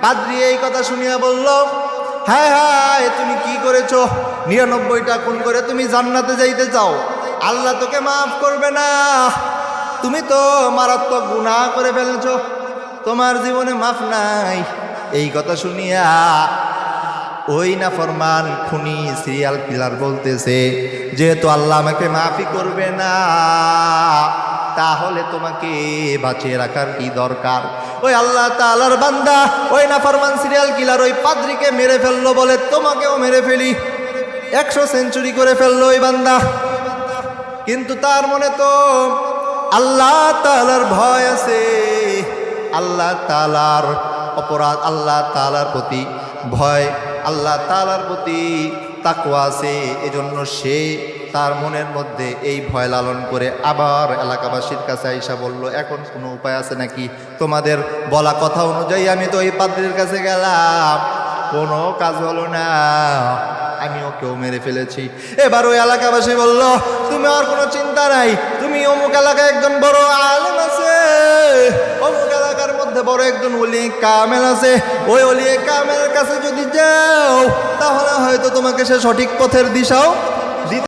পাদ্রী এই কথা শুনিয়া বলল, হায় হায়, তুমি কি করেছো? 99টা খুন করে তুমি জান্নাতে যাইতে চাও? আল্লাহ তোকে মাফ করবে না, তুমি তো মারাত্মক গুনাহ করে ফেলেছো, তোমার জীবনে মাফ নাই। এই কথা শুনিয়া ওই নাফরমান খুনি সিরিয়াল কিলার বলতেছে, যেহেতু আল্লাহ আমাকে মাফই করবে না, তাহলে তোমাকে বাঁচিয়ে রাখার কি দরকার? ওই আল্লাহ তাআলার বান্দা ওই নাফরমান সিরিয়াল কিলার ওই পাদ্রীকে মেরে ফেললো বলে তোমাকেও মেরে ফেলি। 100 সেঞ্চুরি করে ফেললো ওই বান্দা, কিন্তু তার মনে তো আল্লাহ তাআলার ভয় আছে, আল্লাহ তাআলার অপরাধ, আল্লাহ তাআলার প্রতি ভয়, আল্লাহ তাআলার প্রতি তাকওয়া আছে। এজন্য সে তার মনের মধ্যে এই ভয় লালন করে আবার এলাকাবাসীর কাছে আইসা বলল, এখন কোনো উপায় আছে নাকি? তোমাদের বলা কথা অনুযায়ী আমি তো এই পাদ্রীর কাছে গেলাম, কোনো কাজ হলো না, আমি ওকেও মেরে ফেলেছি। এবার ওই এলাকাবাসী বলল, তুমি আর কোনো চিন্তা নাই, তুমি অমুক এলাকায় একজন বড় আলেম আছে, অমুক এলাকার মধ্যে বড় একজন ওলি কামেল আছে, ওই ওলি কামেলের কাছে যদি যাও তাহলে হয়তো তোমাকে সে সঠিক পথের দিশাও